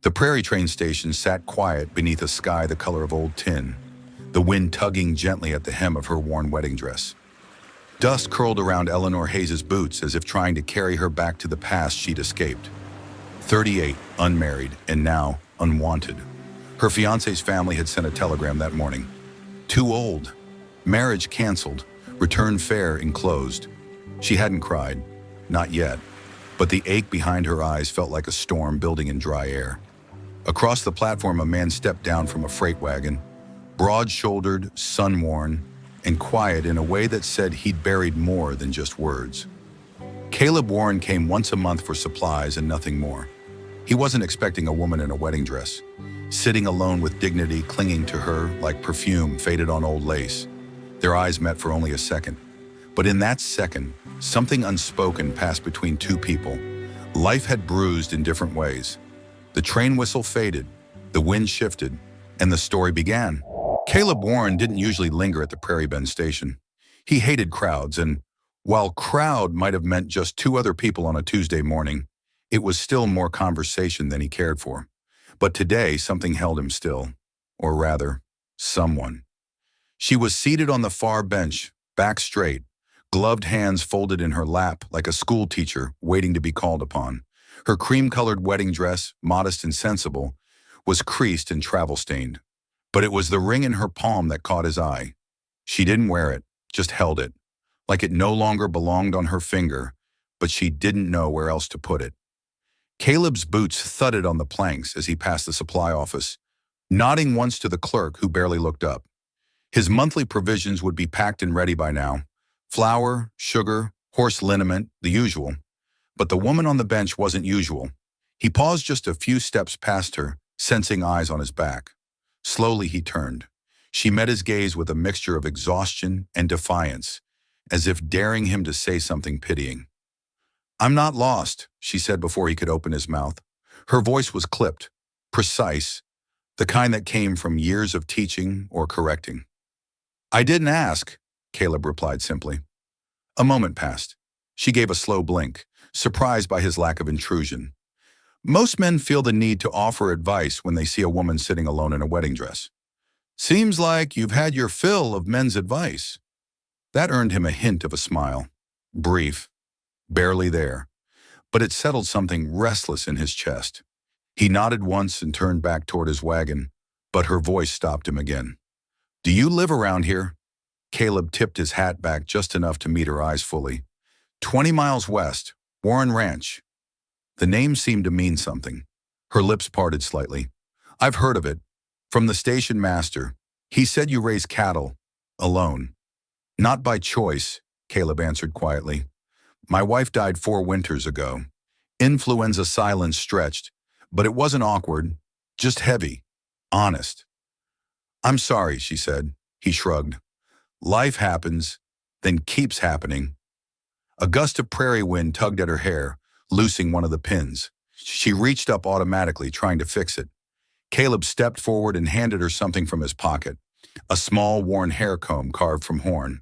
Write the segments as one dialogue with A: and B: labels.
A: The prairie train station sat quiet beneath a sky the color of old tin, the wind tugging gently at the hem of her worn wedding dress. Dust curled around Eleanor Hayes's boots as if trying to carry her back to the past she'd escaped. 38, unmarried, and now unwanted. Her fiancé's family had sent a telegram that morning. Too old. Marriage canceled. Return fare enclosed. She hadn't cried. Not yet. But the ache behind her eyes felt like a storm building in dry air. Across the platform, a man stepped down from a freight wagon, broad-shouldered, sun-worn, and quiet in a way that said he'd buried more than just words. Caleb Warren came once a month for supplies and nothing more. He wasn't expecting a woman in a wedding dress, sitting alone with dignity clinging to her like perfume faded on old lace. Their eyes met for only a second. But in that second, something unspoken passed between two people. Life had bruised in different ways. The train whistle faded, the wind shifted, and the story began. Caleb Warren didn't usually linger at the Prairie Bend station. He hated crowds, and while crowd might have meant just two other people on a Tuesday morning, it was still more conversation than he cared for. But today, something held him still. Or rather, someone. She was seated on the far bench, back straight, gloved hands folded in her lap like a school teacher waiting to be called upon. Her cream-colored wedding dress, modest and sensible, was creased and travel-stained. But it was the ring in her palm that caught his eye. She didn't wear it, just held it, like it no longer belonged on her finger, but she didn't know where else to put it. Caleb's boots thudded on the planks as he passed the supply office, nodding once to the clerk who barely looked up. His monthly provisions would be packed and ready by now. Flour, sugar, horse liniment, the usual. But the woman on the bench wasn't usual. He paused just a few steps past her, sensing eyes on his back. Slowly he turned. She met his gaze with a mixture of exhaustion and defiance, as if daring him to say something pitying. "I'm not lost," she said before he could open his mouth. Her voice was clipped, precise, the kind that came from years of teaching or correcting. "I didn't ask," Caleb replied simply. A moment passed. She gave a slow blink, surprised by his lack of intrusion. Most men feel the need to offer advice when they see a woman sitting alone in a wedding dress. "Seems like you've had your fill of men's advice." That earned him a hint of a smile. Brief, barely there, but it settled something restless in his chest. He nodded once and turned back toward his wagon, but her voice stopped him again. "Do you live around here?" Caleb tipped his hat back just enough to meet her eyes fully. 20 miles west, Warren Ranch." The name seemed to mean something. Her lips parted slightly. "I've heard of it. From the station master. He said you raise cattle. Alone." "Not by choice," Caleb answered quietly. "My wife died 4 winters ago. Influenza silence stretched, but it wasn't awkward, just heavy, honest." "I'm sorry," she said. He shrugged. "Life happens, then keeps happening." A gust of prairie wind tugged at her hair, loosing one of the pins. She reached up automatically, trying to fix it. Caleb stepped forward and handed her something from his pocket, a small, worn hair comb carved from horn.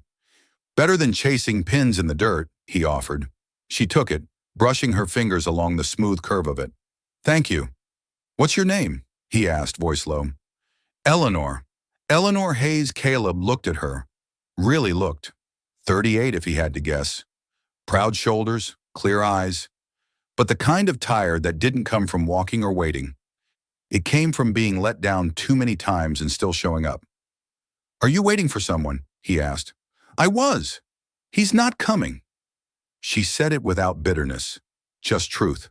A: "Better than chasing pins in the dirt," he offered. She took it, brushing her fingers along the smooth curve of it. "Thank you." "What's your name?" he asked, voice low. "Eleanor." Eleanor Hayes. Caleb looked at her. Really looked. 38 if he had to guess. Proud shoulders, clear eyes. But the kind of tired that didn't come from walking or waiting. It came from being let down too many times and still showing up. "Are you waiting for someone?" he asked. "I was. He's not coming." She said it without bitterness, just truth.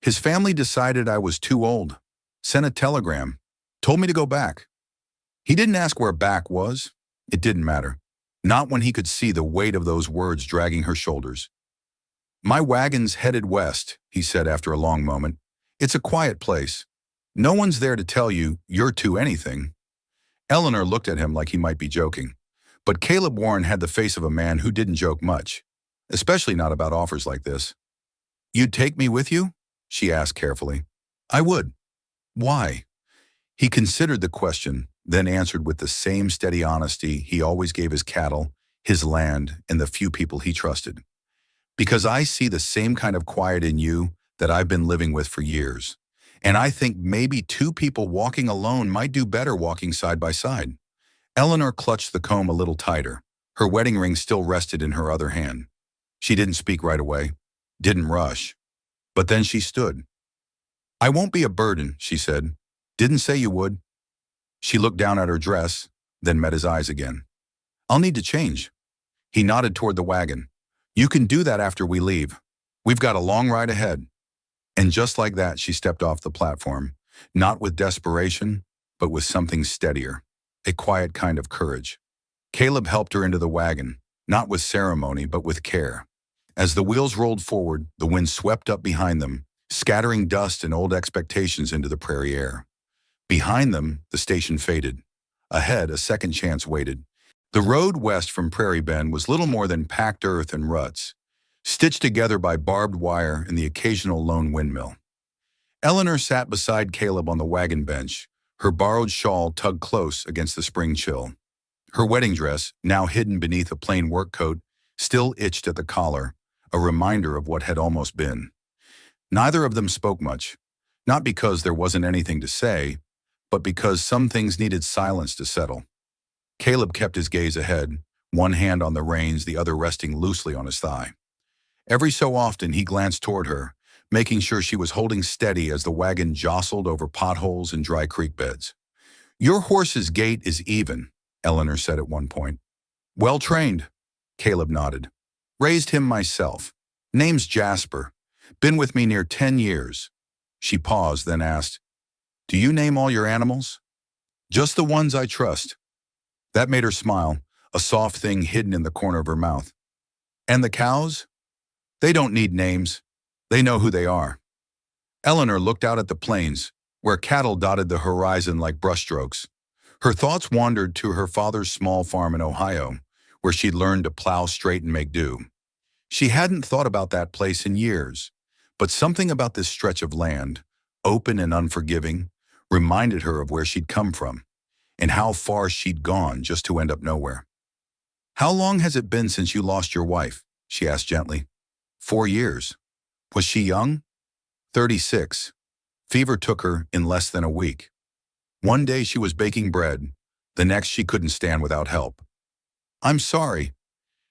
A: "His family decided I was too old. Sent a telegram. Told me to go back." He didn't ask where back was. It didn't matter. Not when he could see the weight of those words dragging her shoulders. "My wagon's headed west," he said after a long moment. "It's a quiet place. No one's there to tell you you're to anything." Eleanor looked at him like he might be joking. But Caleb Warren had the face of a man who didn't joke much, especially not about offers like this. "You'd take me with you?" she asked carefully. "I would." "Why?" He considered the question, then answered with the same steady honesty he always gave his cattle, his land, and the few people he trusted. "Because I see the same kind of quiet in you that I've been living with for years. And I think maybe two people walking alone might do better walking side by side. Eleanor clutched the comb a little tighter. Her wedding ring still rested in her other hand. She didn't speak right away, didn't rush. But then she stood. "I won't be a burden," she said. "Didn't say you would." She looked down at her dress, then met his eyes again. "I'll need to change." He nodded toward the wagon. "You can do that after we leave. We've got a long ride ahead." And just like that, she stepped off the platform, not with desperation, but with something steadier, a quiet kind of courage. Caleb helped her into the wagon, not with ceremony, but with care. As the wheels rolled forward, the wind swept up behind them, scattering dust and old expectations into the prairie air. Behind them, the station faded. Ahead, a second chance waited. The road west from Prairie Bend was little more than packed earth and ruts, stitched together by barbed wire and the occasional lone windmill. Eleanor sat beside Caleb on the wagon bench, her borrowed shawl tugged close against the spring chill. Her wedding dress, now hidden beneath a plain work coat, still itched at the collar, a reminder of what had almost been. Neither of them spoke much, not because there wasn't anything to say, but because some things needed silence to settle. Caleb kept his gaze ahead, one hand on the reins, the other resting loosely on his thigh. Every so often he glanced toward her, making sure she was holding steady as the wagon jostled over potholes and dry creek beds. "Your horse's gait is even," Eleanor said at one point. "Well trained," Caleb nodded. "Raised him myself. Name's Jasper. Been with me near 10 years. She paused, then asked, "Do you name all your animals?" "Just the ones I trust." That made her smile, a soft thing hidden in the corner of her mouth. "And the cows? They don't need names. They know who they are." Eleanor looked out at the plains, where cattle dotted the horizon like brushstrokes. Her thoughts wandered to her father's small farm in Ohio, where she'd learned to plow straight and make do. She hadn't thought about that place in years, but something about this stretch of land, open and unforgiving, reminded her of where she'd come from, and how far she'd gone just to end up nowhere. "How long has it been since you lost your wife?" she asked gently. 4 years. Was she young? 36. Fever took her in less than a week. One day she was baking bread, the next she couldn't stand without help. "I'm sorry.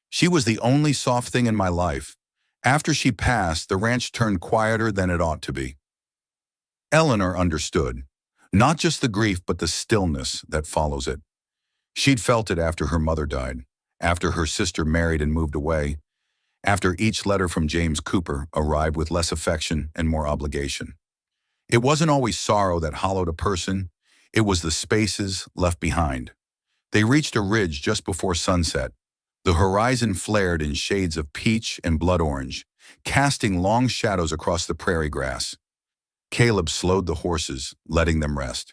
A: She was the only soft thing in my life. After she passed, the ranch turned quieter than it ought to be." Eleanor understood, not just the grief but the stillness that follows it. She'd felt it after her mother died, after her sister married and moved away, after each letter from James Cooper arrived with less affection and more obligation. It wasn't always sorrow that hollowed a person, it was the spaces left behind. They reached a ridge just before sunset. The horizon flared in shades of peach and blood orange, casting long shadows across the prairie grass. Caleb slowed the horses, letting them rest.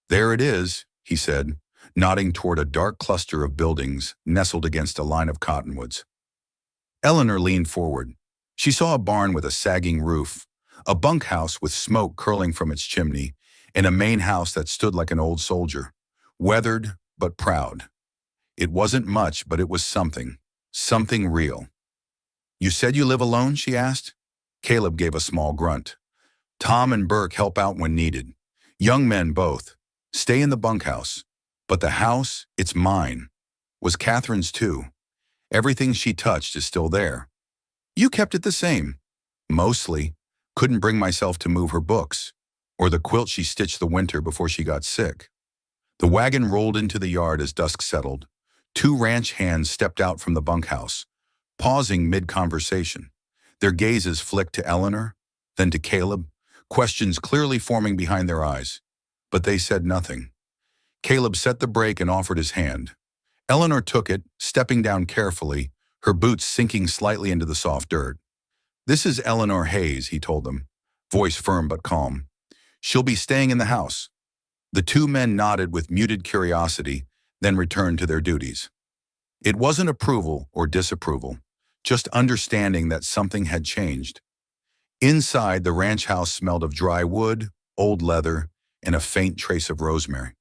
A: "There it is," he said, nodding toward a dark cluster of buildings nestled against a line of cottonwoods. Eleanor leaned forward. She saw a barn with a sagging roof, a bunkhouse with smoke curling from its chimney, and a main house that stood like an old soldier, weathered but proud. It wasn't much, but it was something real. "You said you live alone?" she asked. Caleb gave a small grunt. "Tom and Burke help out when needed. Young men both. Stay in the bunkhouse. But the house, it's mine. Was Catherine's too. Everything she touched is still there." "You kept it the same." "Mostly. Couldn't bring myself to move her books, or the quilt she stitched the winter before she got sick." The wagon rolled into the yard as dusk settled. 2 ranch hands stepped out from the bunkhouse, pausing mid-conversation. Their gazes flicked to Eleanor, then to Caleb, questions clearly forming behind their eyes. But they said nothing. Caleb set the brake and offered his hand. Eleanor took it, stepping down carefully, her boots sinking slightly into the soft dirt. "This is Eleanor Hayes," he told them, voice firm but calm. "She'll be staying in the house." The 2 men nodded with muted curiosity, then returned to their duties. It wasn't approval or disapproval, just understanding that something had changed. Inside, the ranch house smelled of dry wood, old leather, and a faint trace of rosemary.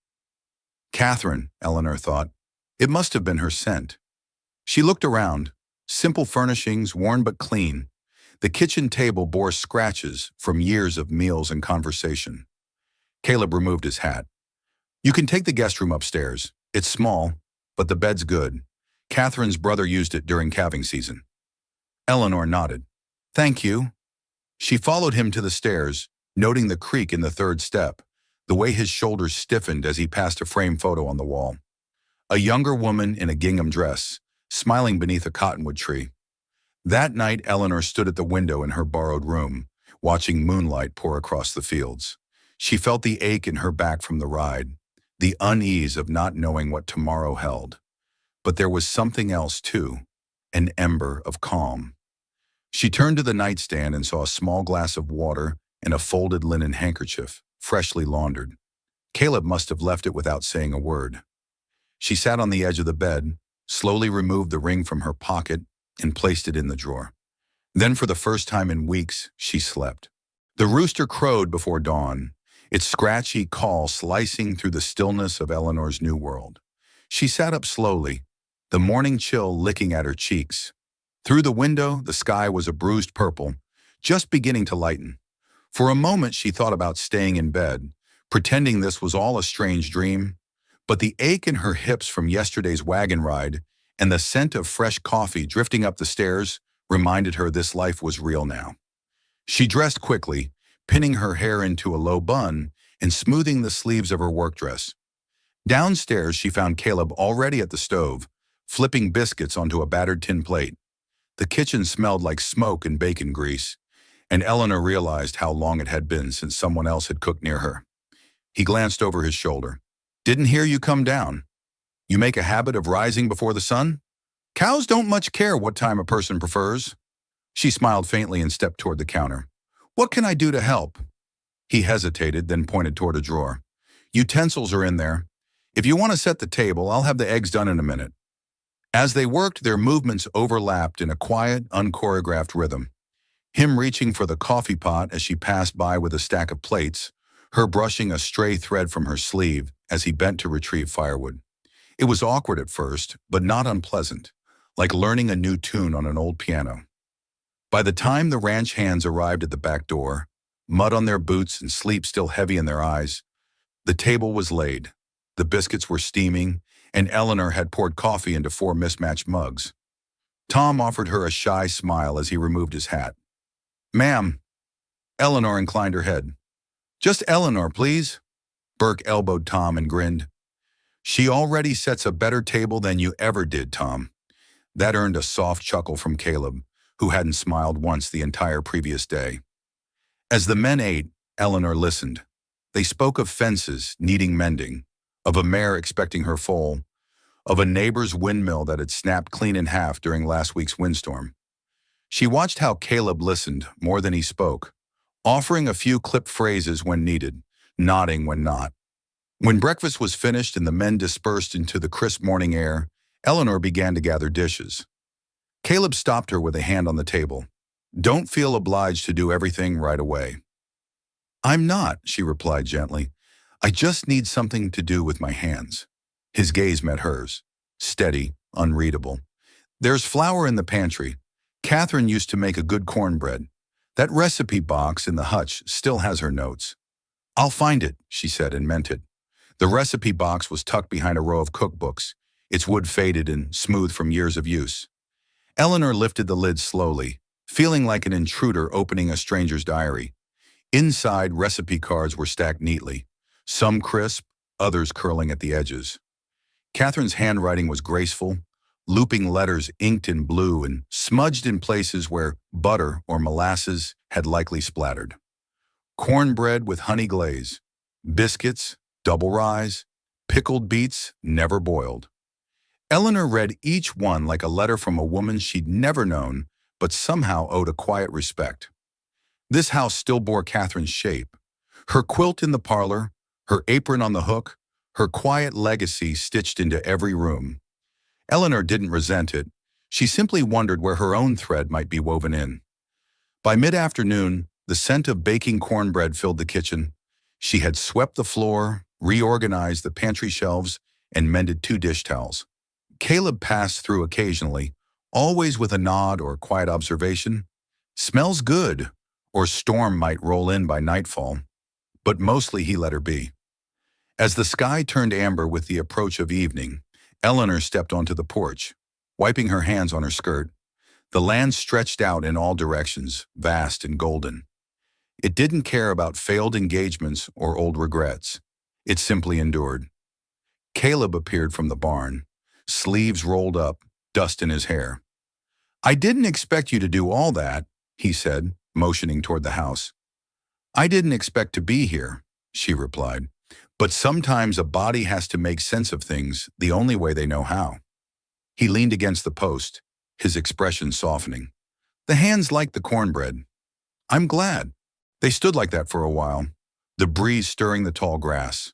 A: Catherine, Eleanor thought. It must have been her scent. She looked around. Simple furnishings, worn but clean. The kitchen table bore scratches from years of meals and conversation. Caleb removed his hat. You can take the guest room upstairs. It's small, but the bed's good. Catherine's brother used it during calving season. Eleanor nodded. Thank you. She followed him to the stairs, noting the creak in the third step, the way his shoulders stiffened as he passed a framed photo on the wall. A younger woman in a gingham dress, smiling beneath a cottonwood tree. That night, Eleanor stood at the window in her borrowed room, watching moonlight pour across the fields. She felt the ache in her back from the ride, the unease of not knowing what tomorrow held. But there was something else too, an ember of calm. She turned to the nightstand and saw a small glass of water and a folded linen handkerchief, freshly laundered. Caleb must have left it without saying a word. She sat on the edge of the bed, slowly removed the ring from her pocket, and placed it in the drawer. Then for the first time in weeks, she slept. The rooster crowed before dawn, its scratchy call slicing through the stillness of Eleanor's new world. She sat up slowly, the morning chill licking at her cheeks. Through the window, the sky was a bruised purple, just beginning to lighten. For a moment, she thought about staying in bed, pretending this was all a strange dream. But the ache in her hips from yesterday's wagon ride and the scent of fresh coffee drifting up the stairs reminded her this life was real now. She dressed quickly, pinning her hair into a low bun and smoothing the sleeves of her work dress. Downstairs, she found Caleb already at the stove, flipping biscuits onto a battered tin plate. The kitchen smelled like smoke and bacon grease, and Eleanor realized how long it had been since someone else had cooked near her. He glanced over his shoulder. Didn't hear you come down. You make a habit of rising before the sun? Cows don't much care what time a person prefers. She smiled faintly and stepped toward the counter. What can I do to help? He hesitated, then pointed toward a drawer. Utensils are in there. If you want to set the table, I'll have the eggs done in a minute. As they worked, their movements overlapped in a quiet, unchoreographed rhythm. Him reaching for the coffee pot as she passed by with a stack of plates, her brushing a stray thread from her sleeve as he bent to retrieve firewood. It was awkward at first, but not unpleasant, like learning a new tune on an old piano. By the time the ranch hands arrived at the back door, mud on their boots and sleep still heavy in their eyes, the table was laid. The biscuits were steaming, and Eleanor had poured coffee into 4 mismatched mugs. Tom offered her a shy smile as he removed his hat. Ma'am. Eleanor inclined her head. Just Eleanor, please. Burke elbowed Tom and grinned. She already sets a better table than you ever did, Tom. That earned a soft chuckle from Caleb, who hadn't smiled once the entire previous day. As the men ate, Eleanor listened. They spoke of fences needing mending, of a mare expecting her foal, of a neighbor's windmill that had snapped clean in half during last week's windstorm. She watched how Caleb listened more than he spoke, offering a few clipped phrases when needed, nodding when not. When breakfast was finished and the men dispersed into the crisp morning air, Eleanor began to gather dishes. Caleb stopped her with a hand on the table. Don't feel obliged to do everything right away. I'm not, she replied gently. I just need something to do with my hands. His gaze met hers, steady, unreadable. There's flour in the pantry. Catherine used to make a good cornbread. That recipe box in the hutch still has her notes. I'll find it, she said and meant it. The recipe box was tucked behind a row of cookbooks, its wood faded and smooth from years of use. Eleanor lifted the lid slowly, feeling like an intruder opening a stranger's diary. Inside, recipe cards were stacked neatly, some crisp, others curling at the edges. Catherine's handwriting was graceful, looping letters inked in blue and smudged in places where butter or molasses had likely splattered. Cornbread with honey glaze, biscuits, double rise, pickled beets, never boiled. Eleanor read each one like a letter from a woman she'd never known, but somehow owed a quiet respect. This house still bore Catherine's shape. Her quilt in the parlor, her apron on the hook, her quiet legacy stitched into every room. Eleanor didn't resent it. She simply wondered where her own thread might be woven in. By mid-afternoon, the scent of baking cornbread filled the kitchen. She had swept the floor, reorganized the pantry shelves, and mended 2 dish towels. Caleb passed through occasionally, always with a nod or quiet observation. "Smells good," or storm might roll in by nightfall, but mostly he let her be. As the sky turned amber with the approach of evening, Eleanor stepped onto the porch, wiping her hands on her skirt. The land stretched out in all directions, vast and golden. It didn't care about failed engagements or old regrets. It simply endured. Caleb appeared from the barn, sleeves rolled up, dust in his hair. "I didn't expect you to do all that," he said, motioning toward the house. "I didn't expect to be here," she replied. "But sometimes a body has to make sense of things the only way they know how." He leaned against the post, his expression softening. "The hands like the cornbread. I'm glad." They stood like that for a while, the breeze stirring the tall grass.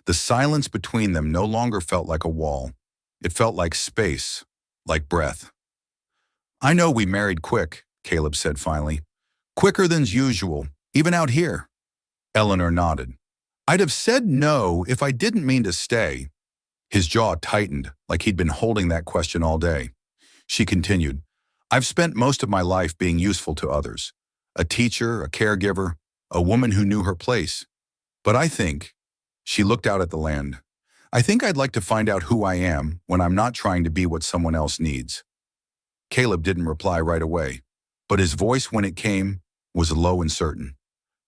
A: The silence between them no longer felt like a wall. It felt like space, like breath. "I know we married quick," Caleb said finally. "Quicker than's usual, even out here." Eleanor nodded. "I'd have said no if I didn't mean to stay." His jaw tightened, like he'd been holding that question all day. She continued, "I've spent most of my life being useful to others. A teacher, a caregiver, a woman who knew her place. But I think," she looked out at the land, "I think I'd like to find out who I am when I'm not trying to be what someone else needs." Caleb didn't reply right away, but his voice when it came was low and certain.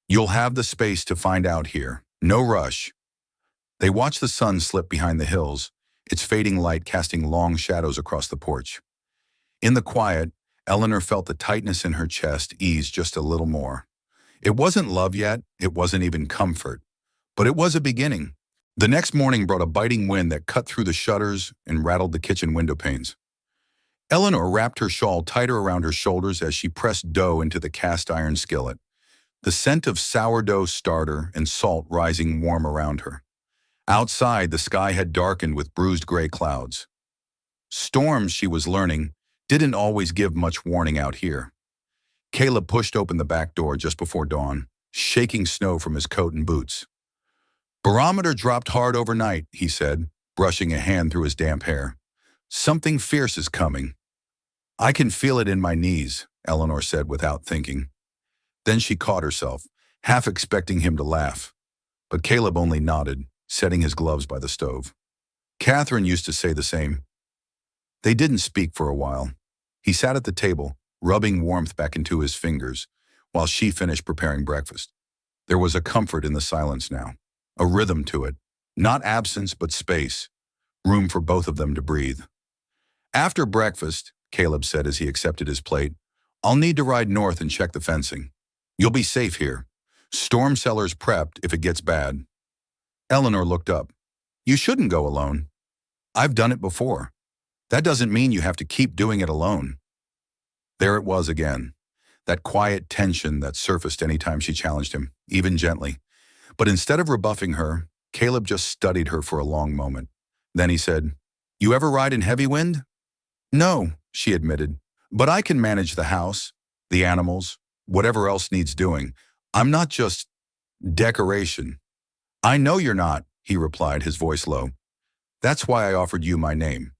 A: "You'll have the space to find out here. No rush." They watched the sun slip behind the hills, its fading light casting long shadows across the porch. In the quiet, Eleanor felt the tightness in her chest ease just a little more. It wasn't love yet, it wasn't even comfort, but it was a beginning. The next morning brought a biting wind that cut through the shutters and rattled the kitchen window panes. Eleanor wrapped her shawl tighter around her shoulders as she pressed dough into the cast iron skillet, the scent of sourdough starter and salt rising warm around her. Outside, the sky had darkened with bruised gray clouds. Storms, she was learning, didn't always give much warning out here. Caleb pushed open the back door just before dawn, shaking snow from his coat and boots. "Barometer dropped hard overnight," he said, brushing a hand through his damp hair. "Something fierce is coming." "I can feel it in my knees," Eleanor said without thinking. Then she caught herself, half expecting him to laugh. But Caleb only nodded, setting his gloves by the stove. Catherine used to say the same. They didn't speak for a while. He sat at the table, rubbing warmth back into his fingers, while she finished preparing breakfast. There was a comfort in the silence now, a rhythm to it, not absence but space, room for both of them to breathe. "After breakfast," Caleb said as he accepted his plate, "I'll need to ride north and check the fencing. You'll be safe here. Storm cellar's prepped if it gets bad." Eleanor looked up. "You shouldn't go alone." "I've done it before." "That doesn't mean you have to keep doing it alone." There it was again, that quiet tension that surfaced anytime she challenged him, even gently. But instead of rebuffing her, Caleb just studied her for a long moment. Then he said, "You ever ride in heavy wind?" "No," she admitted, "but I can manage the house, the animals, whatever else needs doing. I'm not just decoration." "I know you're not," he replied, his voice low. "That's why I offered you my name."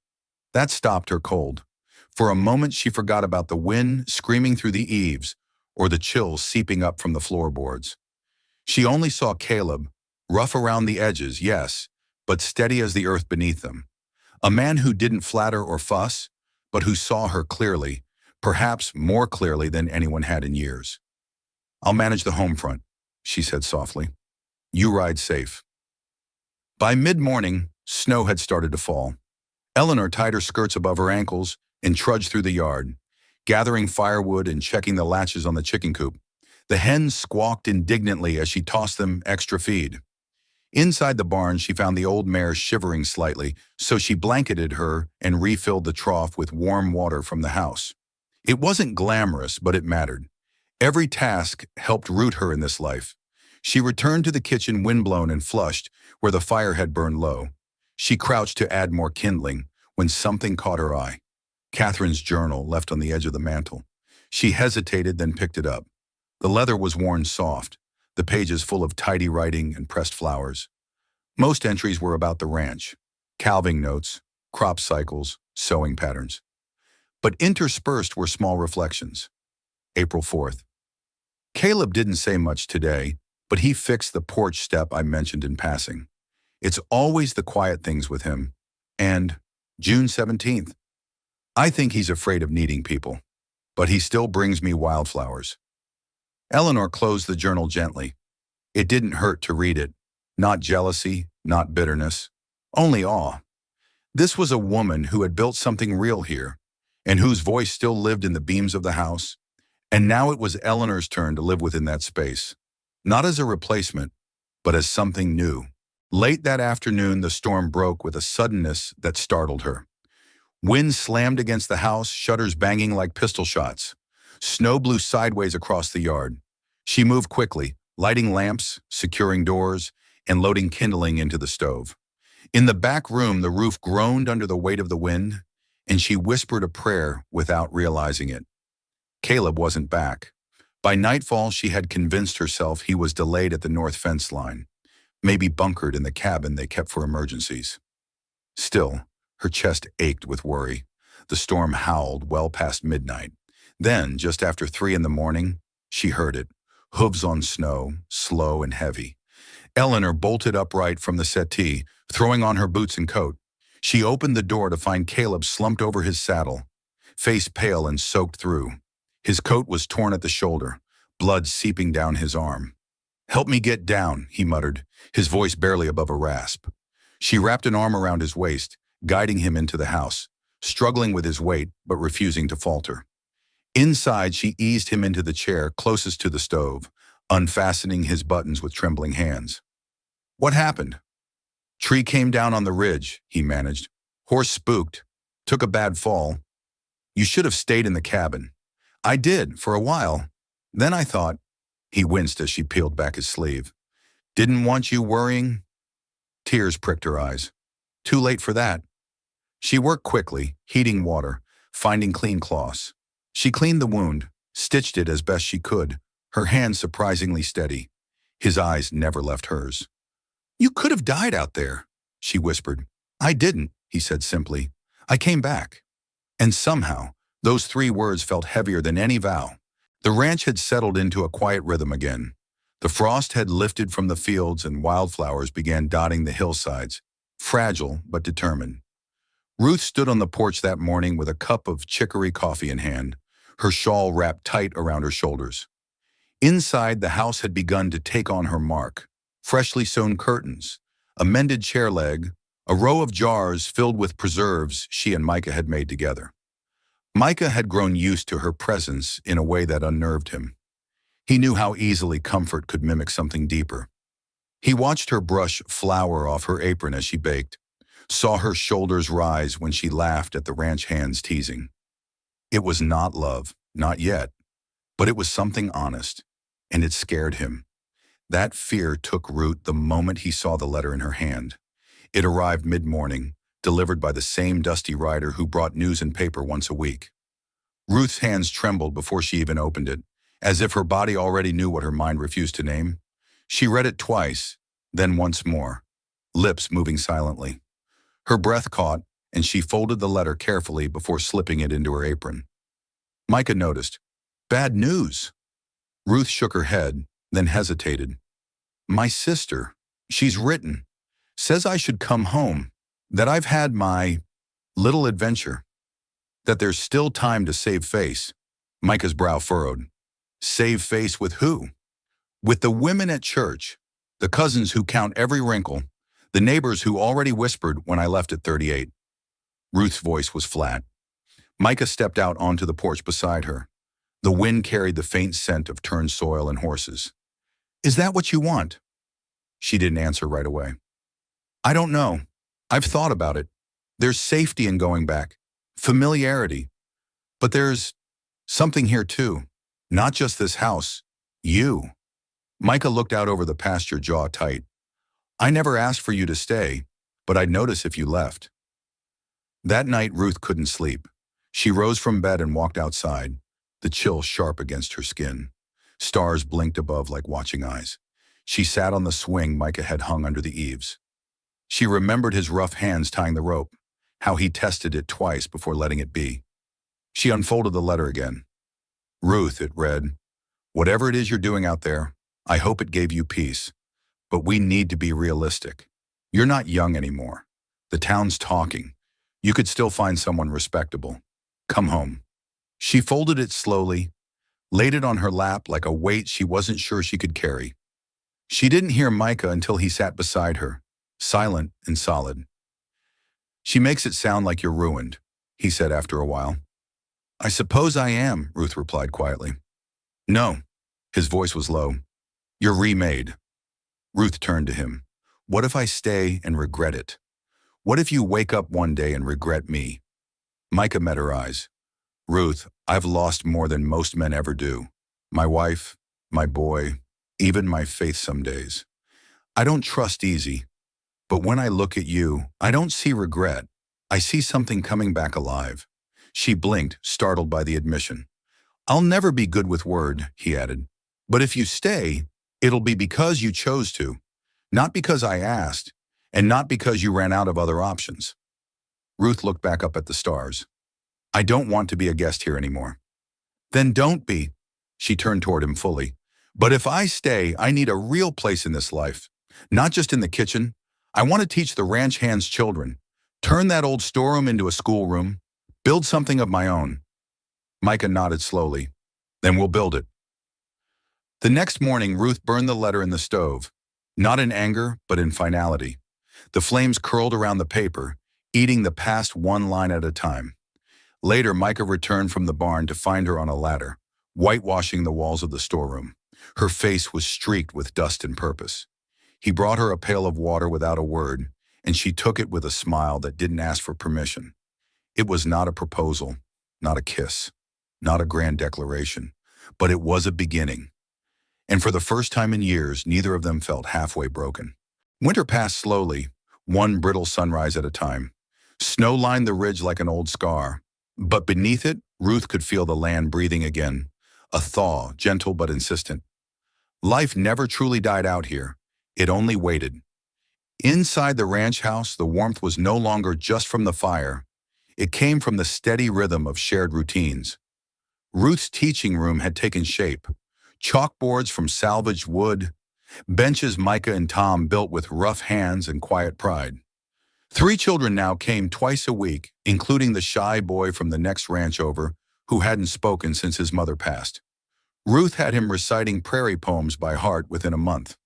A: That stopped her cold. For a moment she forgot about the wind screaming through the eaves or the chills seeping up from the floorboards. She only saw Caleb, rough around the edges, yes, but steady as the earth beneath them. A man who didn't flatter or fuss, but who saw her clearly, perhaps more clearly than anyone had in years. "I'll manage the home front," she said softly. "You ride safe." By mid-morning, snow had started to fall. Eleanor tied her skirts above her ankles and trudged through the yard, gathering firewood and checking the latches on the chicken coop. The hens squawked indignantly as she tossed them extra feed. Inside the barn, she found the old mare shivering slightly, so she blanketed her and refilled the trough with warm water from the house. It wasn't glamorous, but it mattered. Every task helped root her in this life. She returned to the kitchen windblown and flushed, where the fire had burned low. She crouched to add more kindling when something caught her eye. Catherine's journal left on the edge of the mantel. She hesitated, then picked it up. The leather was worn soft, the pages full of tidy writing and pressed flowers. Most entries were about the ranch, calving notes, crop cycles, sewing patterns. But interspersed were small reflections. April 4th. Caleb didn't say much today, but he fixed the porch step I mentioned in passing. It's always the quiet things with him. And June 17th. I think he's afraid of needing people, but he still brings me wildflowers. Eleanor closed the journal gently. It didn't hurt to read it. Not jealousy, not bitterness, only awe. This was a woman who had built something real here, and whose voice still lived in the beams of the house. And now it was Eleanor's turn to live within that space, not as a replacement, but as something new. Late that afternoon, the storm broke with a suddenness that startled her. Wind slammed against the house, shutters banging like pistol shots. Snow blew sideways across the yard. She moved quickly, lighting lamps, securing doors, and loading kindling into the stove. In the back room, the roof groaned under the weight of the wind, and she whispered a prayer without realizing it. Caleb wasn't back. By nightfall, she had convinced herself he was delayed at the north fence line, maybe bunkered in the cabin they kept for emergencies. Still, her chest ached with worry. The storm howled well past midnight. Then, just after 3 in the morning, she heard it, hooves on snow, slow and heavy. Eleanor bolted upright from the settee, throwing on her boots and coat. She opened the door to find Caleb slumped over his saddle, face pale and soaked through. His coat was torn at the shoulder, blood seeping down his arm. "Help me get down," he muttered, his voice barely above a rasp. She wrapped an arm around his waist, guiding him into the house, struggling with his weight but refusing to falter. Inside, she eased him into the chair closest to the stove, unfastening his buttons with trembling hands. "What happened?" "Tree came down on the ridge," he managed. "Horse spooked. Took a bad fall. You should have stayed in the cabin." "I did, for a while. Then I thought—" He winced as she peeled back his sleeve. "Didn't want you worrying?" Tears pricked her eyes. "Too late for that." She worked quickly, heating water, finding clean cloths. She cleaned the wound, stitched it as best she could, her hands surprisingly steady. His eyes never left hers. "You could have died out there," she whispered. "I didn't," he said simply. "I came back." And somehow, those 3 words felt heavier than any vow. The ranch had settled into a quiet rhythm again. The frost had lifted from the fields and wildflowers began dotting the hillsides, fragile but determined. Ruth stood on the porch that morning with a cup of chicory coffee in hand, her shawl wrapped tight around her shoulders. Inside, the house had begun to take on her mark. Freshly sewn curtains, a mended chair leg, a row of jars filled with preserves she and Micah had made together. Micah had grown used to her presence in a way that unnerved him. He knew how easily comfort could mimic something deeper. He watched her brush flour off her apron as she baked, saw her shoulders rise when she laughed at the ranch hand's teasing. It was not love, not yet, but it was something honest, and it scared him. That fear took root the moment he saw the letter in her hand. It arrived mid-morning, delivered by the same dusty rider who brought news and paper once a week. Ruth's hands trembled before she even opened it, as if her body already knew what her mind refused to name. She read it twice, then once more, lips moving silently. Her breath caught, and she folded the letter carefully before slipping it into her apron. Micah noticed. "Bad news." Ruth shook her head, then hesitated. "My sister. She's written. Says I should come home. That I've had my little adventure. That there's still time to save face." Micah's brow furrowed. "Save face with who?" "With the women at church. The cousins who count every wrinkle. The neighbors who already whispered when I left at 38. Ruth's voice was flat. Micah stepped out onto the porch beside her. The wind carried the faint scent of turned soil and horses. "Is that what you want?" She didn't answer right away. "I don't know. I've thought about it. There's safety in going back. Familiarity. But there's something here too. Not just this house. You." Micah looked out over the pasture, jaw tight. "I never asked for you to stay, but I'd notice if you left." That night, Ruth couldn't sleep. She rose from bed and walked outside, the chill sharp against her skin. Stars blinked above like watching eyes. She sat on the swing Micah had hung under the eaves. She remembered his rough hands tying the rope, how he tested it twice before letting it be. She unfolded the letter again. Ruth, it read, whatever it is you're doing out there, I hope it gave you peace. But we need to be realistic. You're not young anymore. The town's talking. You could still find someone respectable. Come home. She folded it slowly, laid it on her lap like a weight she wasn't sure she could carry. She didn't hear Micah until he sat beside her, silent and solid. She makes it sound like you're ruined, he said after a while. I suppose I am, Ruth replied quietly. No. His voice was low. You're remade. Ruth turned to him. What if I stay and regret it? What if you wake up one day and regret me? Micah met her eyes. Ruth, I've lost more than most men ever do. My wife, my boy, even my faith some days. I don't trust easy, but when I look at you, I don't see regret. I see something coming back alive. She blinked, startled by the admission. I'll never be good with word, he added. But if you stay, it'll be because you chose to, not because I asked, and not because you ran out of other options. Ruth looked back up at the stars. I don't want to be a guest here anymore. Then don't be. She turned toward him fully. But if I stay, I need a real place in this life, not just in the kitchen. I want to teach the ranch hands children, turn that old storeroom into a schoolroom, build something of my own. Micah nodded slowly. Then we'll build it. The next morning, Ruth burned the letter in the stove, not in anger, but in finality. The flames curled around the paper, eating the past one line at a time. Later, Micah returned from the barn to find her on a ladder, whitewashing the walls of the storeroom. Her face was streaked with dust and purpose. He brought her a pail of water without a word, and she took it with a smile that didn't ask for permission. It was not a proposal, not a kiss, not a grand declaration, but it was a beginning. And for the first time in years, neither of them felt halfway broken. Winter passed slowly, one brittle sunrise at a time. Snow lined the ridge like an old scar, but beneath it, Ruth could feel the land breathing again, a thaw, gentle but insistent. Life never truly died out here. It only waited. Inside the ranch house, the warmth was no longer just from the fire. It came from the steady rhythm of shared routines. Ruth's teaching room had taken shape. Chalkboards from salvaged wood, benches Micah and Tom built with rough hands and quiet pride. 3 children now came twice a week, including the shy boy from the next ranch over, who hadn't spoken since his mother passed. Ruth had him reciting prairie poems by heart within a month.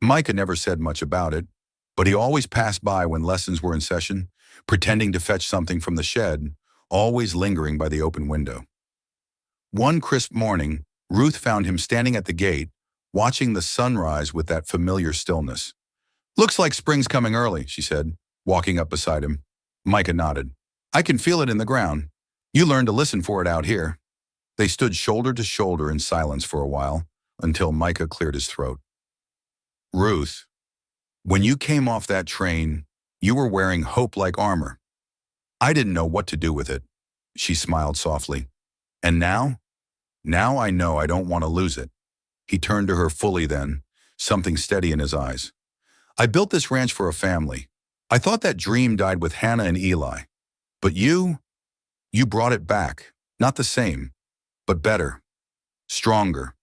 A: Micah never said much about it, but he always passed by when lessons were in session, pretending to fetch something from the shed, always lingering by the open window. One crisp morning, Ruth found him standing at the gate, watching the sunrise with that familiar stillness. Looks like spring's coming early, she said, walking up beside him. Micah nodded. I can feel it in the ground. You learned to listen for it out here. They stood shoulder to shoulder in silence for a while, until Micah cleared his throat. Ruth, when you came off that train, you were wearing hope-like armor. I didn't know what to do with it. She smiled softly. And now? Now I know I don't want to lose it. He turned to her fully then, something steady in his eyes. I built this ranch for a family. I thought that dream died with Hannah and Eli. But you brought it back. Not the same, but better. Stronger.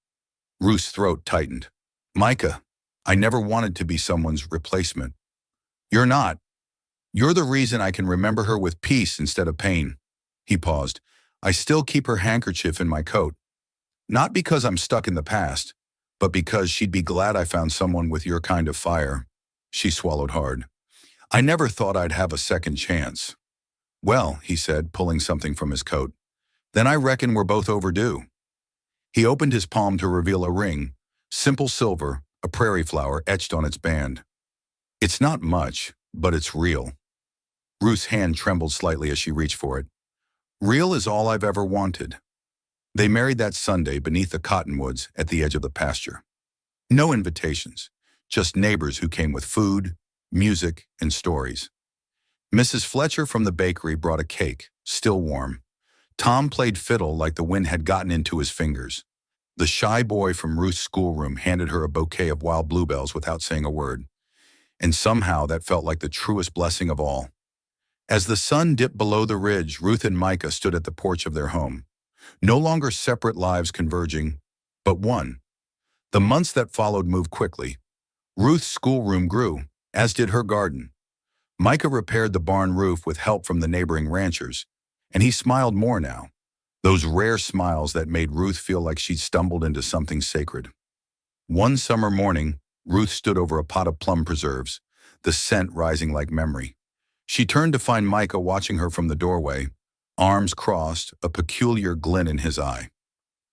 A: Ruth's throat tightened. Micah, I never wanted to be someone's replacement. You're not. You're the reason I can remember her with peace instead of pain. He paused. I still keep her handkerchief in my coat. Not because I'm stuck in the past, but because she'd be glad I found someone with your kind of fire. She swallowed hard. I never thought I'd have a second chance. Well, he said, pulling something from his coat. Then I reckon we're both overdue. He opened his palm to reveal a ring, simple silver, a prairie flower etched on its band. It's not much, but it's real. Ruth's hand trembled slightly as she reached for it. Real is all I've ever wanted. They married that Sunday beneath the cottonwoods at the edge of the pasture. No invitations, just neighbors who came with food, music, and stories. Mrs. Fletcher from the bakery brought a cake, still warm. Tom played fiddle like the wind had gotten into his fingers. The shy boy from Ruth's schoolroom handed her a bouquet of wild bluebells without saying a word. And somehow that felt like the truest blessing of all. As the sun dipped below the ridge, Ruth and Micah stood at the porch of their home. No longer separate lives converging, but one. The months that followed moved quickly. Ruth's schoolroom grew, as did her garden. Micah repaired the barn roof with help from the neighboring ranchers, and he smiled more now. Those rare smiles that made Ruth feel like she'd stumbled into something sacred. One summer morning, Ruth stood over a pot of plum preserves, the scent rising like memory. She turned to find Micah watching her from the doorway, arms crossed, a peculiar glint in his eye.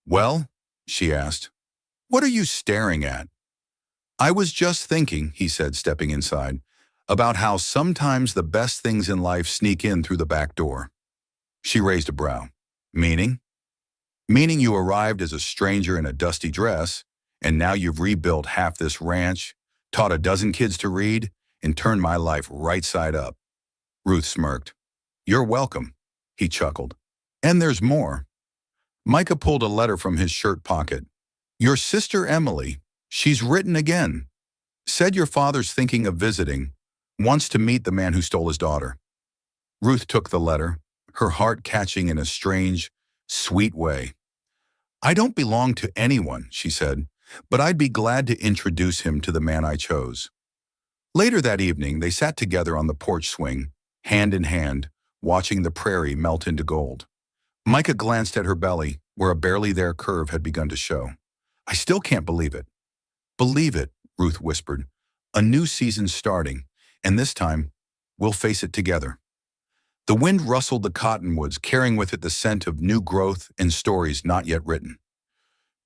A: "Well?" she asked. "What are you staring at?" "I was just thinking," he said, stepping inside, "about how sometimes the best things in life sneak in through the back door." She raised a brow. "Meaning?" "Meaning you arrived as a stranger in a dusty dress, and now you've rebuilt half this ranch, taught a dozen kids to read, and turned my life right side up." Ruth smirked. "You're welcome," he chuckled. "And there's more." Micah pulled a letter from his shirt pocket. "Your sister Emily, she's written again. Said your father's thinking of visiting, wants to meet the man who stole his daughter." Ruth took the letter, her heart catching in a strange, sweet way. "I don't belong to anyone," she said, "but I'd be glad to introduce him to the man I chose." Later that evening, they sat together on the porch swing, hand in hand, watching the prairie melt into gold. Micah glanced at her belly, where a barely there curve had begun to show. "I still can't believe it." "Believe it," Ruth whispered. "A new season's starting, and this time, we'll face it together." The wind rustled the cottonwoods, carrying with it the scent of new growth and stories not yet written.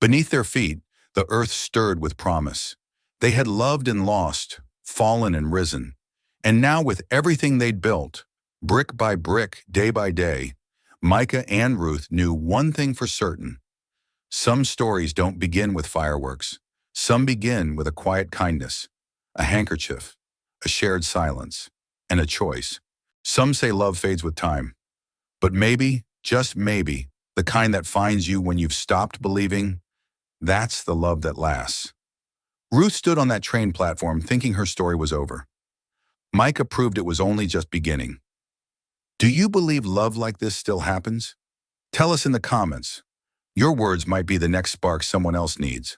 A: Beneath their feet, the earth stirred with promise. They had loved and lost, fallen and risen. And now, with everything they'd built, brick by brick, day by day, Micah and Ruth knew one thing for certain. Some stories don't begin with fireworks. Some begin with a quiet kindness, a handkerchief, a shared silence, and a choice. Some say love fades with time. But maybe, just maybe, the kind that finds you when you've stopped believing, that's the love that lasts. Ruth stood on that train platform thinking her story was over. Micah proved it was only just beginning. Do you believe love like this still happens? Tell us in the comments. Your words might be the next spark someone else needs.